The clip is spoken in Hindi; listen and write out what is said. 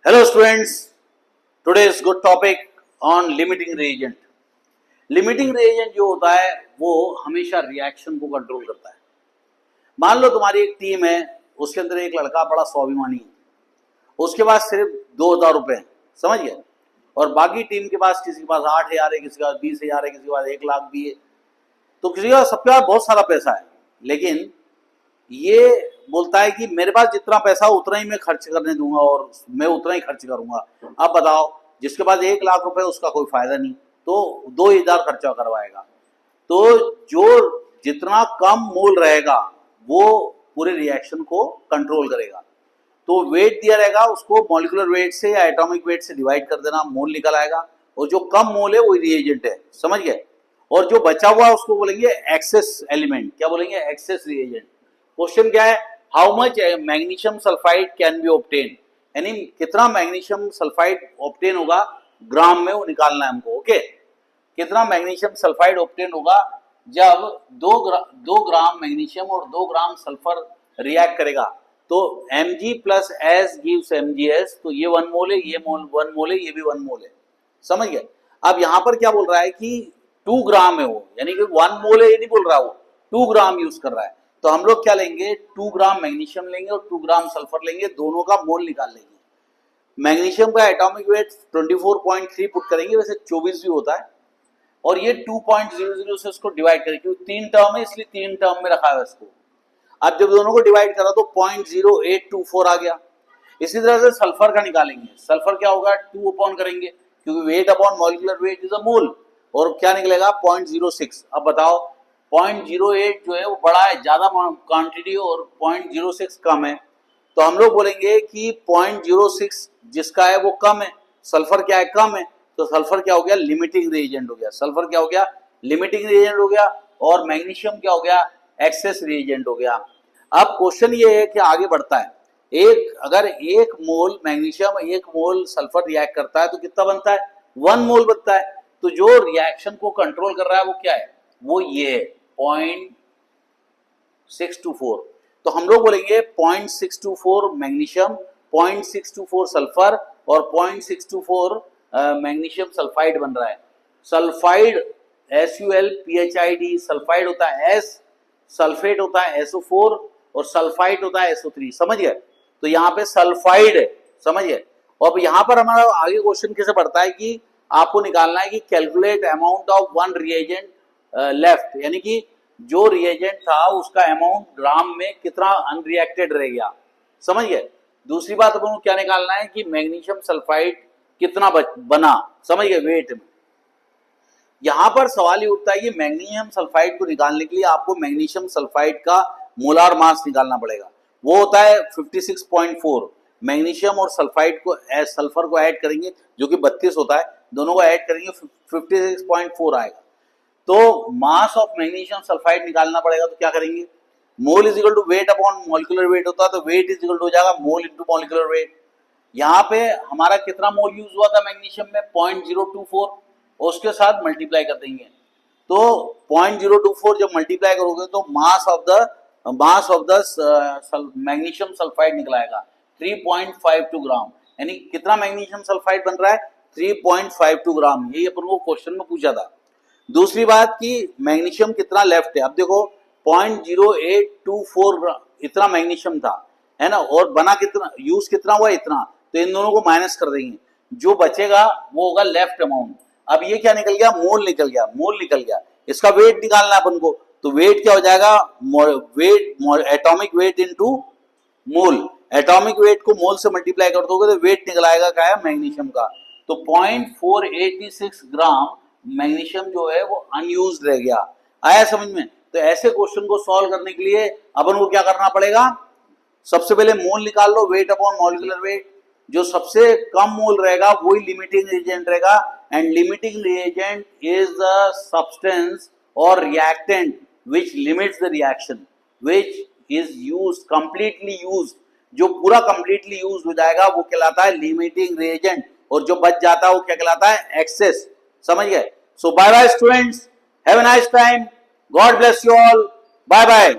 Hello students, today's good topic on limiting reagent. Limiting reagent जो होता है वो हमेशा रिएक्शन को कंट्रोल करता है। मान लो तुम्हारी एक टीम है, उसके अंदर एक लड़का बड़ा स्वाभिमानी है, उसके पास सिर्फ 2000 रुपए है, समझ गए, और बाकी टीम के पास किसी के पास 8000 है, किसी के पास 20,000 है, किसी के पास 1 लाख भी है, तो किसी का सबके पास बहुत सारा पैसा है, लेकिन ये बोलता है कि मेरे पास जितना पैसा उतना ही मैं खर्च करने दूंगा और मैं उतना ही खर्च करूंगा। अब बताओ, जिसके पास 1 लाख रुपए उसका कोई फायदा नहीं, तो 2000 खर्चा करवाएगा। तो जो जितना कम मोल रहेगा वो पूरे रिएक्शन को कंट्रोल करेगा। तो वेट दिया रहेगा, उसको मॉलिक्यूलर वेट से या एटॉमिक वेट से डिवाइड कर देना, मोल निकल आएगा, और जो कम मोल है वो रिएजेंट है, समझ गए। और जो बचा हुआ उसको बोलेंगे एक्सेस एलिमेंट। क्या बोलेंगे? Access reagent. क्वेश्चन क्या है? How much magnesium sulphide can be obtain, यानी कितना मैग्नीशियम सल्फाइड ऑब्टेन होगा ग्राम में, वो निकालना है हमको। ओके, कितना मैग्नीशियम सल्फाइड ऑब्टेन होगा जब 2 ग्राम मैग्नीशियम और 2 ग्राम सल्फर रिएक्ट करेगा। तो Mg plus S gives MgS, तो ये 1 मोल है, ये 1 मोल है, ये भी 1 मोल है, समझ गए। अब यहां पर क्या बोल रहा है कि 2 ग्राम है वो, यानी कि 1 मोल है ये नहीं बोल रहा, वो 2 ग्राम यूज कर रहा है। तो हम लोग क्या लेंगे? 2 ग्राम मैग्नीशियम लेंगे और 2 ग्राम सल्फर लेंगे, दोनों का मोल निकाल लेंगे। मैग्नीशियम का एटॉमिक वेट 24.3 पुट करेंगे, वैसे 24 भी होता है, और ये 2.00 से उसको डिवाइड करेंगे, क्योंकि 3 टर्म है इसलिए 3 टर्म में रखा है इसको। अब जब दोनों को डिवाइड करा तो 0.0824 आ गया। इसी तरह से सल्फर का निकालेंगे। सल्फर क्या होगा? 2 अपॉन करेंगे, क्योंकि weight upon molecular weight is a mole, और क्या निकलेगा? 0.06। अब बताओ, 0.08 जो है वो बड़ा है, ज्यादा क्वांटिटी, और 0.06 कम है, तो हम लोग बोलेंगे कि 0.06 जिसका है वो कम है, सल्फर क्या है? कम है, तो सल्फर क्या हो गया? लिमिटिंग रिएजेंट हो गया। सल्फर क्या हो गया? लिमिटिंग रिएजेंट हो गया, और मैग्नीशियम क्या हो गया? एक्सेस रिएजेंट हो गया। अब क्वेश्चन ये है कि आगे बढ़ता है, अगर 1 मोल मैग्नीशियम 1 मोल सल्फर रिएक्ट करता है तो कितना बनता है? 1 मोल बनता है। तो जो रिएक्शन को कंट्रोल कर रहा है वो क्या है? वो ये है 0.624। तो हम लोग बोलेंगे 0.624 मैग्नीशियम, 0.624 सल्फर और 0.624 मैग्नीशियम सल्फाइड बन रहा है। सल्फाइड SuLPHID, सल्फाइड होता है S, सल्फेट होता है SO4, और सल्फाइड होता है SO3, समझ गए। तो यहाँ पे सल्फाइड है, समझ गए। और यहाँ पर हमारा आगे क्वेश्चन कैसे बढ़ता है कि आपको निकालना है कि calculate amount of 1 reagent left, यानी कि जो रिएजेंट था उसका अमाउंट ग्राम में कितना अनरिएक्टेड रह गया, समझ गए। दूसरी बात अपन को क्या निकालना है कि मैग्नीशियम सल्फाइड कितना बना, समझ गए, वेट में। यहां पर सवाल ये उठता है कि मैग्नीशियम सल्फाइड को निकालने के लिए आपको मैग्नीशियम सल्फाइड का मोलार मास निकालना पड़ेगा। वो होता है 56.4। मैग्नीशियम और सल्फाइड को सल्फर को ऐड करेंगे जो कि 32 होता है, दोनों को ऐड करेंगे 56.4 आएगा। तो मास ऑफ मैग्नीशियम सल्फाइड निकालना पड़ेगा, तो क्या करेंगे? Mole is equal to weight upon molecular weight होता है, तो वेट इज इक्वल टू हो जाएगा मोल इंटू मॉलिक्यूलर वेट। यहाँ पे हमारा कितना मोल यूज हुआ था मैग्नीशियम में? 0.024, उसके साथ मल्टीप्लाई कर देंगे। तो 0.024 जब मल्टीप्लाई करोगे तो mass of the magnesium sulphide निकलाएगा 3.52 ग्राम, यानी कितना मैग्नीशियम सल्फाइड बन रहा है? 3.52 ग्राम। यही अपन को क्वेश्चन में पूछा था। दूसरी बात कि मैग्नीशियम कितना लेफ्ट है, अब देखो 0.0824 इतना मैग्नीशियम था, है ना, और बना कितना, यूज कितना हुआ? इतना। तो इन दोनों को माइनस कर देंगे, जो बचेगा वो होगा लेफ्ट अमाउंट। अब ये क्या निकल गया? मोल निकल गया, मोल निकल गया। इसका वेट निकालना है अपन को, तो वेट क्या हो जाएगा? Weight, atomic weight into mole. Atomic weight को मोल से मल्टीप्लाई कर दोगे तो वेट निकल आएगा क्या है? मैग्नीशियम का। तो 0.486 ग्राम मैग्नीशियम जो है वो अनयूज्ड रह गया। आया समझ में? तो ऐसे क्वेश्चन को सॉल्व करने के लिए अपन को क्या करना पड़ेगा? सबसे पहले मोल निकाल लो, वेट अपॉन मॉलिक्यूलर वेट। जो सबसे कम मोल रहेगा वही लिमिटिंग रिएजेंट रहेगा, and limiting reagent is the substance और reactant which limits the reaction, which is used completely used. जो पूरा कंप्लीटली यूज्ड हो जाएगा वो कहलाता है लिमिटिंग रिएजेंट, और जो बच जाता है वो क्या कहलाता है? एक्सेस, समझ गए। So bye bye students, have a nice time, God bless you all, bye bye.